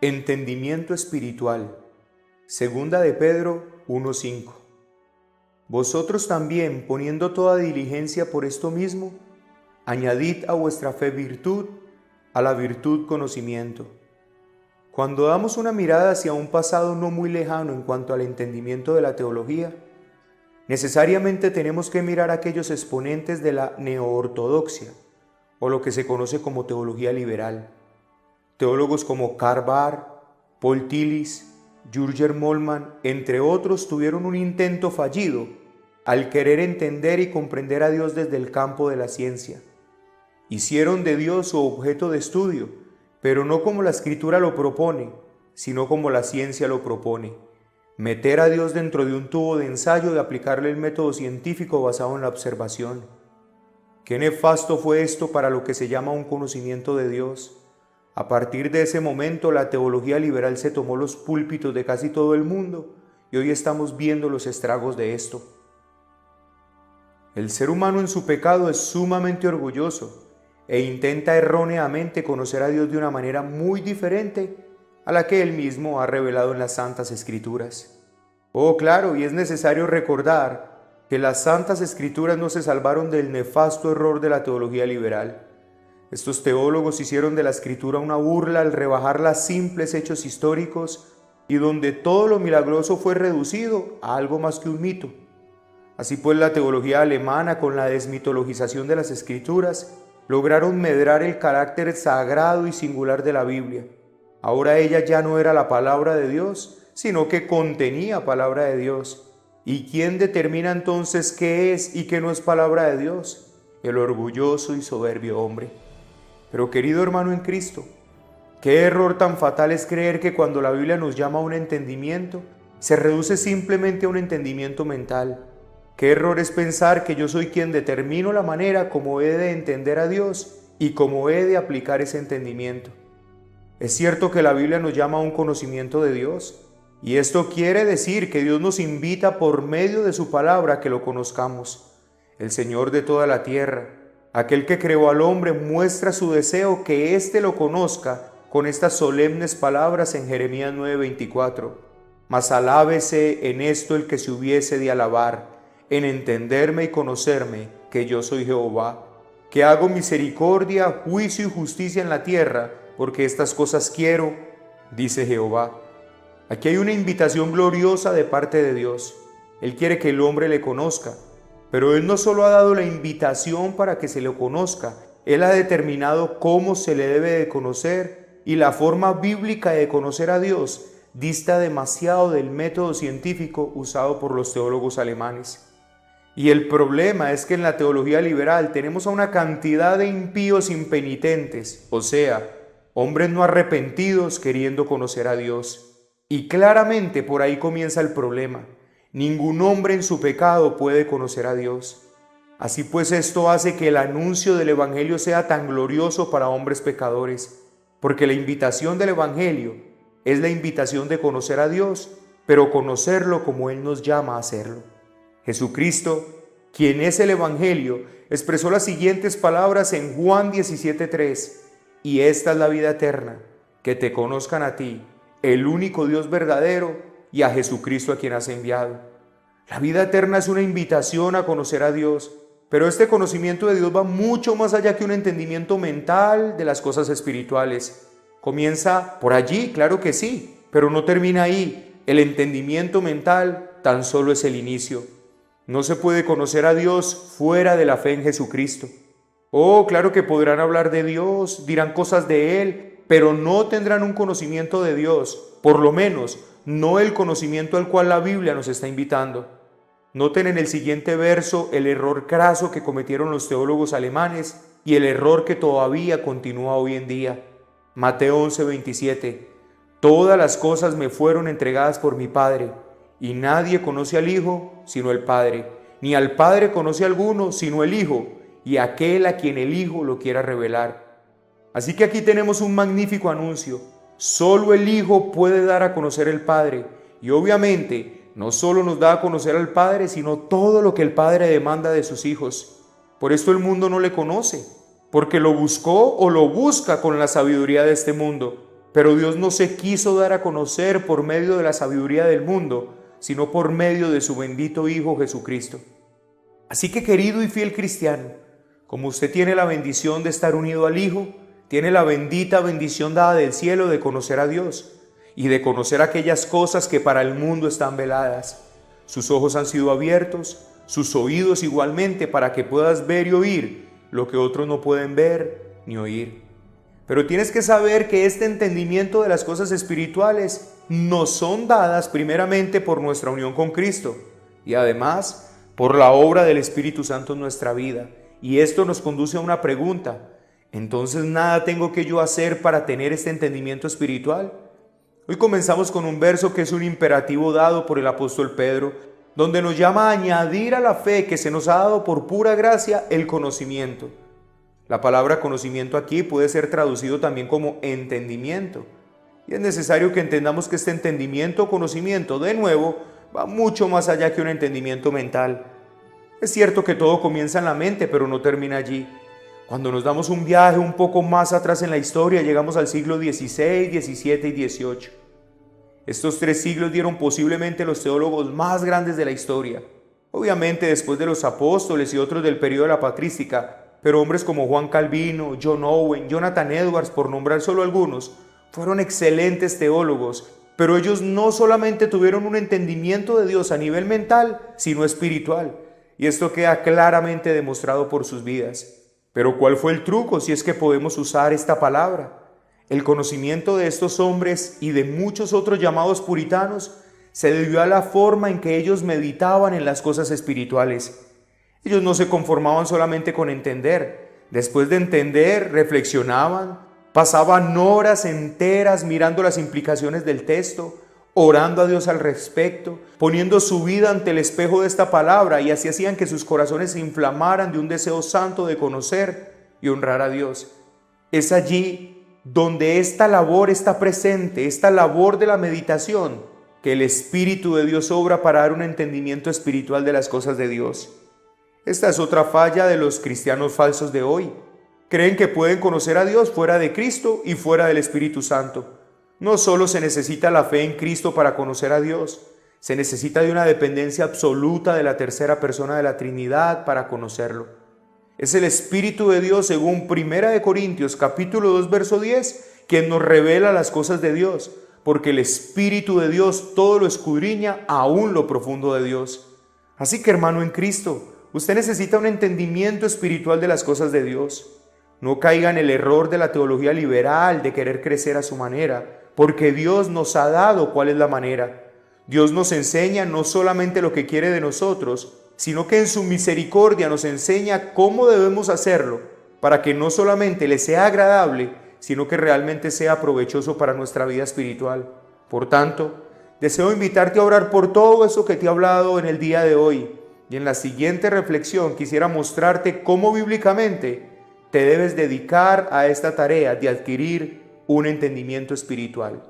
Entendimiento espiritual. Segunda de Pedro 1:5. Vosotros también, poniendo toda diligencia por esto mismo, añadid a vuestra fe virtud, a la virtud conocimiento. Cuando damos una mirada hacia un pasado no muy lejano en cuanto al entendimiento de la teología, necesariamente tenemos que mirar a aquellos exponentes de la neoortodoxia, o lo que se conoce como teología liberal. Teólogos como Karl Barth, Paul Tillich, Jürgen Moltmann, entre otros, tuvieron un intento fallido al querer entender y comprender a Dios desde el campo de la ciencia. Hicieron de Dios su objeto de estudio, pero no como la Escritura lo propone, sino como la ciencia lo propone. Meter a Dios dentro de un tubo de ensayo y aplicarle el método científico basado en la observación. Qué nefasto fue esto para lo que se llama un conocimiento de Dios. A partir de ese momento, la teología liberal se tomó los púlpitos de casi todo el mundo y hoy estamos viendo los estragos de esto. El ser humano en su pecado es sumamente orgulloso e intenta erróneamente conocer a Dios de una manera muy diferente a la que Él mismo ha revelado en las Santas Escrituras. Oh, claro, y es necesario recordar que las Santas Escrituras no se salvaron del nefasto error de la teología liberal. Estos teólogos hicieron de la Escritura una burla al rebajarla a simples hechos históricos y donde todo lo milagroso fue reducido a algo más que un mito. Así pues, la teología alemana, con la desmitologización de las Escrituras, lograron medrar el carácter sagrado y singular de la Biblia. Ahora ella ya no era la palabra de Dios, sino que contenía palabra de Dios. ¿Y quién determina entonces qué es y qué no es palabra de Dios? El orgulloso y soberbio hombre. Pero querido hermano en Cristo, qué error tan fatal es creer que cuando la Biblia nos llama a un entendimiento, se reduce simplemente a un entendimiento mental. Qué error es pensar que yo soy quien determino la manera como he de entender a Dios y cómo he de aplicar ese entendimiento. Es cierto que la Biblia nos llama a un conocimiento de Dios, y esto quiere decir que Dios nos invita por medio de su palabra a que lo conozcamos. El Señor de toda la tierra, aquel que creó al hombre, muestra su deseo que éste lo conozca con estas solemnes palabras en Jeremías 9:24. Mas alábese en esto el que se hubiese de alabar, en entenderme y conocerme que yo soy Jehová, que hago misericordia, juicio y justicia en la tierra, porque estas cosas quiero, dice Jehová. Aquí hay una invitación gloriosa de parte de Dios. Él quiere que el hombre le conozca, pero Él no solo ha dado la invitación para que se le conozca, Él ha determinado cómo se le debe de conocer, y la forma bíblica de conocer a Dios dista demasiado del método científico usado por los teólogos alemanes. Y el problema es que en la teología liberal tenemos a una cantidad de impíos impenitentes, o sea, hombres no arrepentidos queriendo conocer a Dios. Y claramente por ahí comienza el problema. Ningún hombre en su pecado puede conocer a Dios. Así pues, esto hace que el anuncio del Evangelio sea tan glorioso para hombres pecadores, porque la invitación del Evangelio es la invitación de conocer a Dios, pero conocerlo como Él nos llama a hacerlo. Jesucristo, quien es el Evangelio, expresó las siguientes palabras en Juan 17:3: y esta es la vida eterna, que te conozcan a ti, el único Dios verdadero, y a Jesucristo a quien has enviado. La vida eterna es una invitación a conocer a Dios, pero este conocimiento de Dios va mucho más allá que un entendimiento mental de las cosas espirituales. Comienza por allí, claro que sí, pero no termina ahí. El entendimiento mental tan solo es el inicio. No se puede conocer a Dios fuera de la fe en Jesucristo. Oh, claro que podrán hablar de Dios, dirán cosas de Él, pero no tendrán un conocimiento de Dios, por lo menos no el conocimiento al cual la Biblia nos está invitando. Noten en el siguiente verso el error craso que cometieron los teólogos alemanes y el error que todavía continúa hoy en día. Mateo 11:27: todas las cosas me fueron entregadas por mi Padre, y nadie conoce al Hijo sino el Padre, ni al Padre conoce alguno sino el Hijo, y aquel a quien el Hijo lo quiera revelar. Así que aquí tenemos un magnífico anuncio. Solo el Hijo puede dar a conocer el Padre, y obviamente no solo nos da a conocer al Padre, sino todo lo que el Padre demanda de sus hijos. Por esto el mundo no le conoce, porque lo buscó o lo busca con la sabiduría de este mundo, pero Dios no se quiso dar a conocer por medio de la sabiduría del mundo, sino por medio de su bendito Hijo Jesucristo. Así que, querido y fiel cristiano, como usted tiene la bendición de estar unido al Hijo, tiene la bendita bendición dada del cielo de conocer a Dios y de conocer aquellas cosas que para el mundo están veladas. Sus ojos han sido abiertos, sus oídos igualmente, para que puedas ver y oír lo que otros no pueden ver ni oír. Pero tienes que saber que este entendimiento de las cosas espirituales nos son dadas primeramente por nuestra unión con Cristo y además por la obra del Espíritu Santo en nuestra vida. Y esto nos conduce a una pregunta: ¿entonces nada tengo que yo hacer para tener este entendimiento espiritual? Hoy comenzamos con un verso que es un imperativo dado por el apóstol Pedro, donde nos llama a añadir a la fe que se nos ha dado por pura gracia el conocimiento. La palabra conocimiento aquí puede ser traducido también como entendimiento. Y es necesario que entendamos que este entendimiento o conocimiento, de nuevo, va mucho más allá que un entendimiento mental. Es cierto que todo comienza en la mente, pero no termina allí. Cuando nos damos un viaje un poco más atrás en la historia, llegamos al siglo XVI, XVII y XVIII. Estos 3 siglos dieron posiblemente los teólogos más grandes de la historia. Obviamente después de los apóstoles y otros del periodo de la patrística, pero hombres como Juan Calvino, John Owen, Jonathan Edwards, por nombrar solo algunos, fueron excelentes teólogos, pero ellos no solamente tuvieron un entendimiento de Dios a nivel mental, sino espiritual, y esto queda claramente demostrado por sus vidas. Pero ¿cuál fue el truco si es que podemos usar esta palabra? El conocimiento de estos hombres y de muchos otros llamados puritanos se debió a la forma en que ellos meditaban en las cosas espirituales. Ellos no se conformaban solamente con entender. Después de entender, reflexionaban, pasaban horas enteras mirando las implicaciones del texto, orando a Dios al respecto, poniendo su vida ante el espejo de esta palabra, y así hacían que sus corazones se inflamaran de un deseo santo de conocer y honrar a Dios. Es allí donde esta labor está presente, esta labor de la meditación, que el Espíritu de Dios obra para dar un entendimiento espiritual de las cosas de Dios. Esta es otra falla de los cristianos falsos de hoy. Creen que pueden conocer a Dios fuera de Cristo y fuera del Espíritu Santo. No solo se necesita la fe en Cristo para conocer a Dios, se necesita de una dependencia absoluta de la tercera persona de la Trinidad para conocerlo. Es el Espíritu de Dios, según 1 Corintios capítulo 2, verso 10, quien nos revela las cosas de Dios, porque el Espíritu de Dios todo lo escudriña, aún lo profundo de Dios. Así que, hermano en Cristo, usted necesita un entendimiento espiritual de las cosas de Dios. No caiga en el error de la teología liberal de querer crecer a su manera, porque Dios nos ha dado cuál es la manera. Dios nos enseña no solamente lo que quiere de nosotros, sino que en su misericordia nos enseña cómo debemos hacerlo, para que no solamente le sea agradable, sino que realmente sea provechoso para nuestra vida espiritual. Por tanto, deseo invitarte a orar por todo eso que te he hablado en el día de hoy, y en la siguiente reflexión quisiera mostrarte cómo bíblicamente te debes dedicar a esta tarea de adquirir un entendimiento espiritual.